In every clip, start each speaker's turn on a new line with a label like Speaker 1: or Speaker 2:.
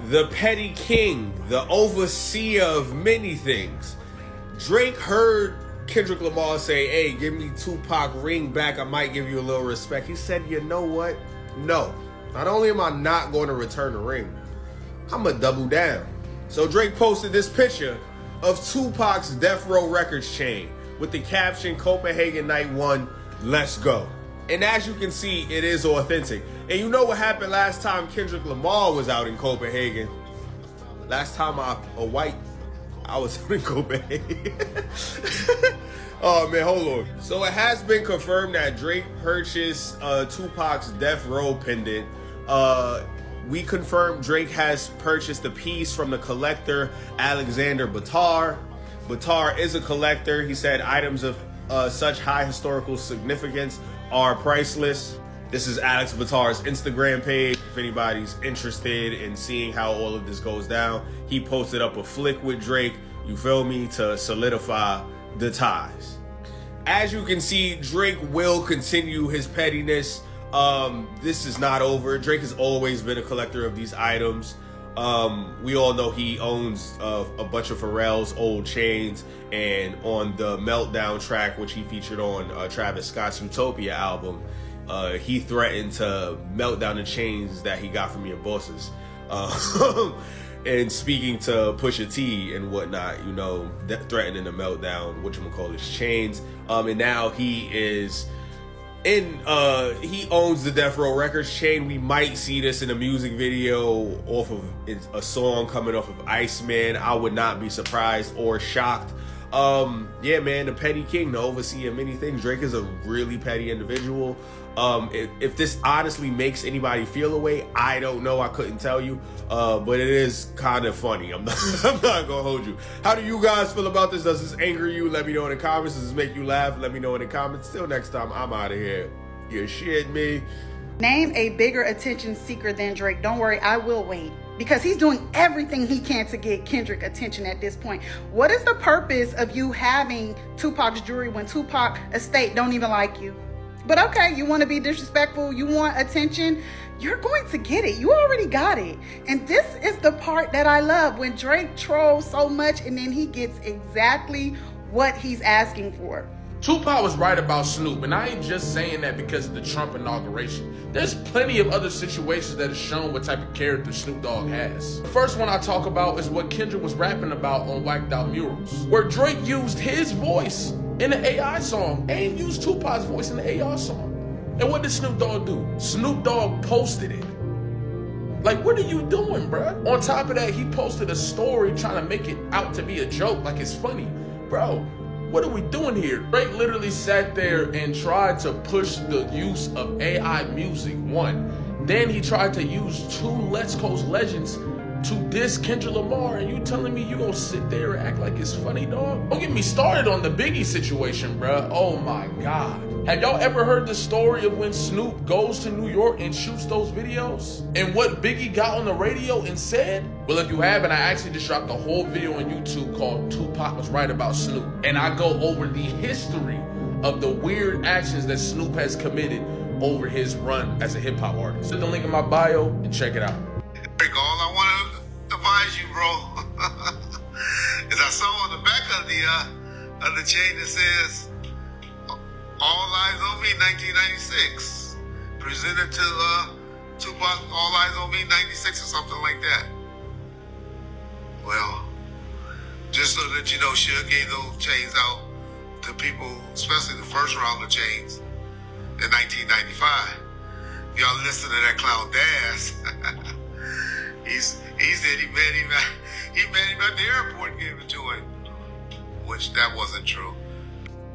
Speaker 1: the petty king, the overseer of many things. Drake heard Kendrick Lamar say, hey, give me Tupac ring back, I might give you a little respect. He said, you know what? No. Not only am I not going to return the ring, I'm going to double down. So Drake posted this picture of Tupac's Death Row Records chain with the caption, Copenhagen Night 1, let's go. And as you can see, it is authentic. And you know what happened last time Kendrick Lamar was out in Copenhagen? Last time I was out in Copenhagen. Oh man, hold on. So it has been confirmed that Drake purchased Tupac's Death Row pendant. We confirmed Drake has purchased the piece from the collector Alexander Batar. Batar is a collector. He said items of such high historical significance are priceless. This is Alex Batar's Instagram page. If anybody's interested in seeing how all of this goes down, he posted up a flick with Drake, you feel me, to solidify the ties. As you can see, Drake will continue his pettiness. This is not over. Drake has always been a collector of these items. We all know he owns a bunch of Pharrell's old chains, and on the Meltdown track, which he featured on Travis Scott's Utopia album, he threatened to melt down the chains that he got from your bosses. And speaking to Pusha T and whatnot, you know, threatening to melt down whatchamacallit's chains. And now he is he owns the Death Row Records chain. We might see this in a music video off of a song coming off of Iceman. I would not be surprised or shocked. Yeah, man, the petty king, the overseer of many things. Drake is a really petty individual. If this honestly makes anybody feel away, I don't know. I couldn't tell you. But it is kind of funny. I'm not gonna hold you. How do you guys feel about this? Does this anger you? Let me know in the comments. Does this make you laugh? Let me know in the comments. Till next time, I'm out of here. You shit me.
Speaker 2: Name a bigger attention seeker than Drake. Don't worry, I will wait. Because he's doing everything he can to get Kendrick attention at this point. What is the purpose of you having Tupac's jewelry when Tupac estate don't even like you? But okay, you want to be disrespectful, you want attention, you're going to get it. You already got it. And this is the part that I love, when Drake trolls so much and then he gets exactly what he's asking for.
Speaker 3: Tupac was right about Snoop, and I ain't just saying that because of the Trump inauguration. There's plenty of other situations that have shown what type of character Snoop Dogg has. The first one I talk about is what Kendrick was rapping about on Whacked Out Murals, where Drake used his voice in an AI song and used Tupac's voice in the AI song. And what did Snoop Dogg do? Snoop Dogg posted it. Like, what are you doing, bruh? On top of that, he posted a story trying to make it out to be a joke, like it's funny. Bro, what are we doing here? Drake literally sat there and tried to push the use of AI music, one. Then he tried to use two Let's Coast legends to diss Kendrick Lamar, and you telling me you gonna sit there and act like it's funny, dog? Don't get me started on the Biggie situation, bruh. Oh my God. Have y'all ever heard the story of when Snoop goes to New York and shoots those videos? And what Biggie got on the radio and said? Well, if you haven't, I actually just dropped a whole video on YouTube called Tupac Was Right About Snoop. And I go over the history of the weird actions that Snoop has committed over his run as a hip hop artist. Hit the link in my bio and check it out.
Speaker 4: All I want to advise you, bro, is I saw on the back of the chain that says, All Eyes on Me 1996. Presented to Tupac, All Eyes on Me 96 or something like that. Well, just so that you know, Suge gave those chains out to people, especially the first round of chains in 1995. Y'all listen to that clown Daz. He said he met him at the airport and gave it to him, which that wasn't true.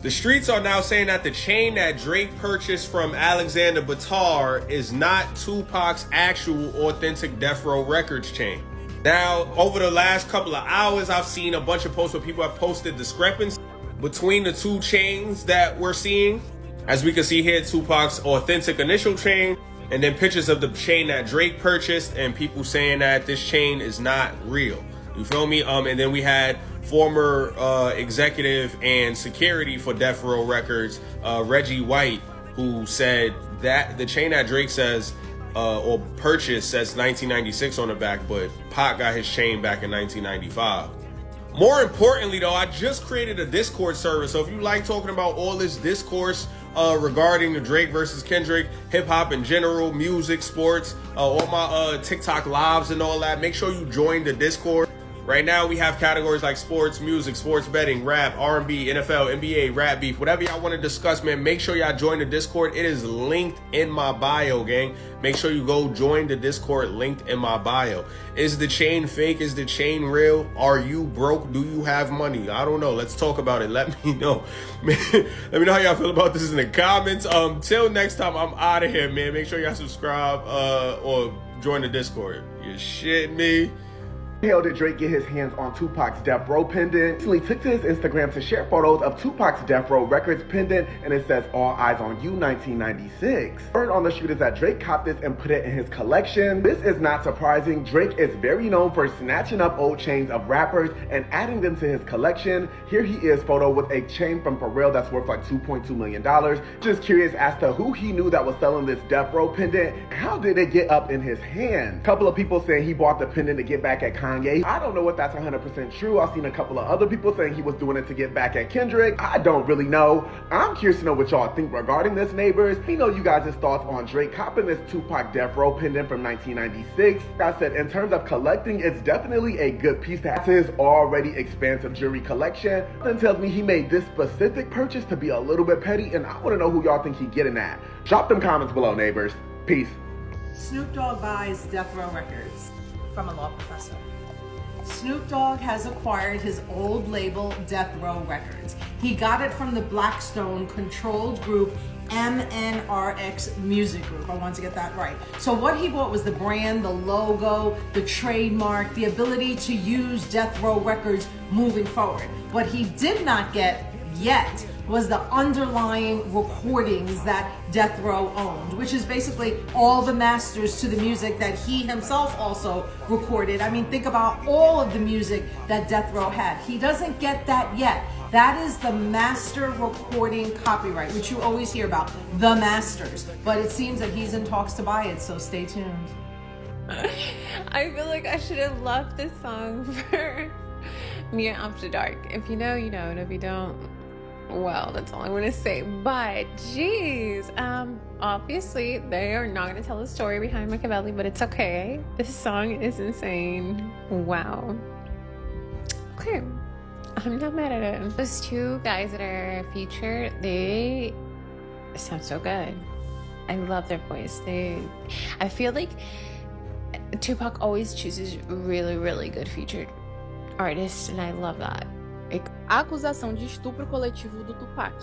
Speaker 1: The streets are now saying that the chain that Drake purchased from Alexander Batar is not Tupac's actual authentic Death Row Records chain. Now, over the last couple of hours, I've seen a bunch of posts where people have posted discrepancies between the two chains that we're seeing. As we can see here, Tupac's authentic initial chain, and then pictures of the chain that Drake purchased, and people saying that this chain is not real. You feel me? And then we had former executive and security for Death Row Records, Reggie Wright, who said that the chain that Drake says or purchased says 1996 on the back, but Pac got his chain back in 1995. More importantly, though, I just created a Discord server, so if you like talking about all this discourse regarding the Drake versus Kendrick, hip-hop in general, music, sports, all my TikTok lives and all that, make sure you join the Discord. Right now, we have categories like sports, music, sports betting, rap, R&B, NFL, NBA, rap beef, whatever y'all want to discuss, man. Make sure y'all join the Discord. It is linked in my bio, gang. Make sure you go join the Discord, linked in my bio. Is the chain fake? Is the chain real? Are you broke? Do you have money? I don't know. Let's talk about it. Let me know. Let me know how y'all feel about this in the comments. Till next time, I'm out of here, man. Make sure y'all subscribe or join the Discord. You shitting me?
Speaker 5: How did Drake get his hands on Tupac's Death Row pendant? Recently took to his Instagram to share photos of Tupac's Death Row Records pendant, and it says All Eyes on You 1996. Word on the street is that Drake copped this and put it in his collection. This is not surprising. Drake is very known for snatching up old chains of rappers and adding them to his collection. Here he is photo with a chain from Pharrell that's worth like $2.2 million. Just curious as to who he knew that was selling this Death Row pendant. How did it get up in his hand? Couple of people saying he bought the pendant to get back at Kanye. I don't know if that's 100% true. I've seen a couple of other people saying he was doing it to get back at Kendrick. I don't really know. I'm curious to know what y'all think regarding this, neighbors. Let me know you guys' thoughts on Drake copping this Tupac Death Row pendant from 1996. Like I said, in terms of collecting, it's definitely a good piece to add to his already expansive jewelry collection. Then tells me he made this specific purchase to be a little bit petty, and I want to know who y'all think he getting at. Drop them comments below, neighbors. Peace.
Speaker 6: Snoop Dogg buys Death Row Records from a law professor. Snoop Dogg has acquired his old label, Death Row Records. He got it from the Blackstone-controlled group MNRX Music Group. I want to get that right. So what he bought was the brand, the logo, the trademark, the ability to use Death Row Records moving forward. What he did not get yet was the underlying recordings that Death Row owned, which is basically all the masters to the music that he himself also recorded. I mean, think about all of the music that Death Row had. He doesn't get that yet. That is the master recording copyright, which you always hear about, the masters. But it seems that he's in talks to buy it, so stay tuned.
Speaker 7: I feel like I should have left this song for Me After Dark. If you know, you know, and if you don't, well, that's all I want to say. But geez, obviously they are not going to tell the story behind Machiavelli, but it's okay. This song is insane. Wow. Okay, I'm not mad at it. Those two guys that are featured, they sound so good. I love their voice. I feel like Tupac always chooses really, really good featured artists, and I love that.
Speaker 8: A acusação de estupro coletivo do Tupac.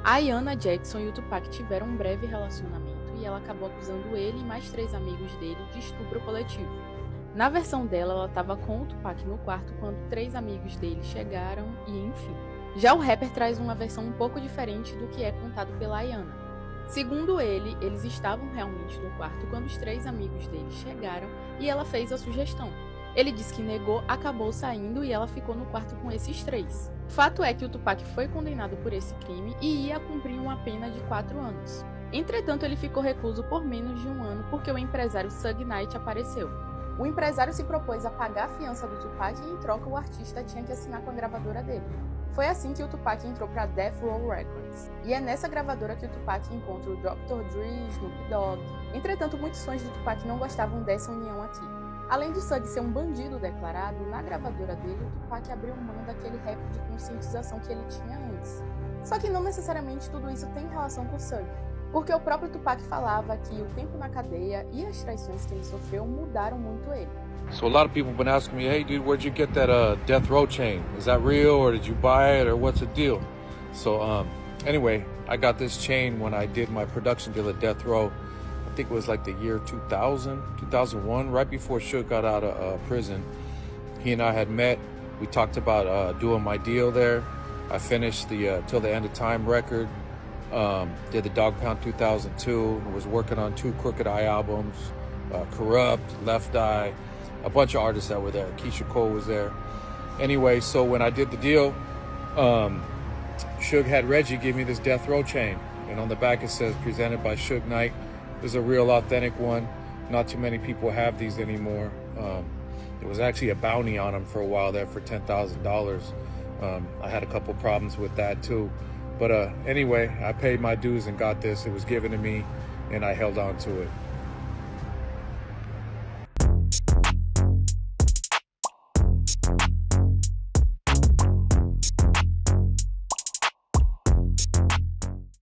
Speaker 8: A Iana Jackson e o Tupac tiveram um breve relacionamento e ela acabou acusando ele e mais 3 amigos dele de estupro coletivo. Na versão dela, ela estava com o Tupac no quarto quando 3 amigos dele chegaram e enfim. Já o rapper traz uma versão um pouco diferente do que é contado pela Iana. Segundo ele, eles estavam realmente no quarto quando os 3 amigos dele chegaram e ela fez a sugestão. Ele disse que negou, acabou saindo e ela ficou no quarto com esses 3. Fato é que o Tupac foi condenado por esse crime e ia cumprir uma pena de 4 anos. Entretanto, ele ficou recluso por menos de 1 ano porque o empresário Suge Knight apareceu. O empresário se propôs a pagar a fiança do Tupac e, em troca, o artista tinha que assinar com a gravadora dele. Foi assim que o Tupac entrou para Death Row Records. E é nessa gravadora que o Tupac encontra o Dr. Dre, Snoop Dogg. Entretanto, muitos fãs do Tupac não gostavam dessa união aqui. Além do Suge ser um bandido declarado, na gravadora dele, o Tupac abriu mão daquele rap de conscientização que ele tinha antes. Só que não necessariamente tudo isso tem relação com o Suge, porque o próprio Tupac falava que o tempo na cadeia e as traições que ele sofreu mudaram muito ele.
Speaker 9: So a lot of people have been asking me, hey dude, where'd you get that Death Row chain? Is that real, or did you buy it, or what's the deal? So anyway, I got this chain when I did my production deal at Death Row. I think it was like the year 2000, 2001, right before Suge got out of prison. He and I had met. We talked about doing my deal there. I finished the Till the End of Time record. Did the Dogg Pound 2002. Was working on 2 Crooked Eye albums. Corrupt, Left Eye. A bunch of artists that were there. Keisha Cole was there. Anyway, so when I did the deal, Suge had Reggie give me this Death Row chain. And on the back it says, presented by Suge Knight. It was a real authentic one. Not too many people have these anymore. There was actually a bounty on them for a while there for $10,000. I had a couple problems with that too. But anyway, I paid my dues and got this. It was given to me and I held on to it.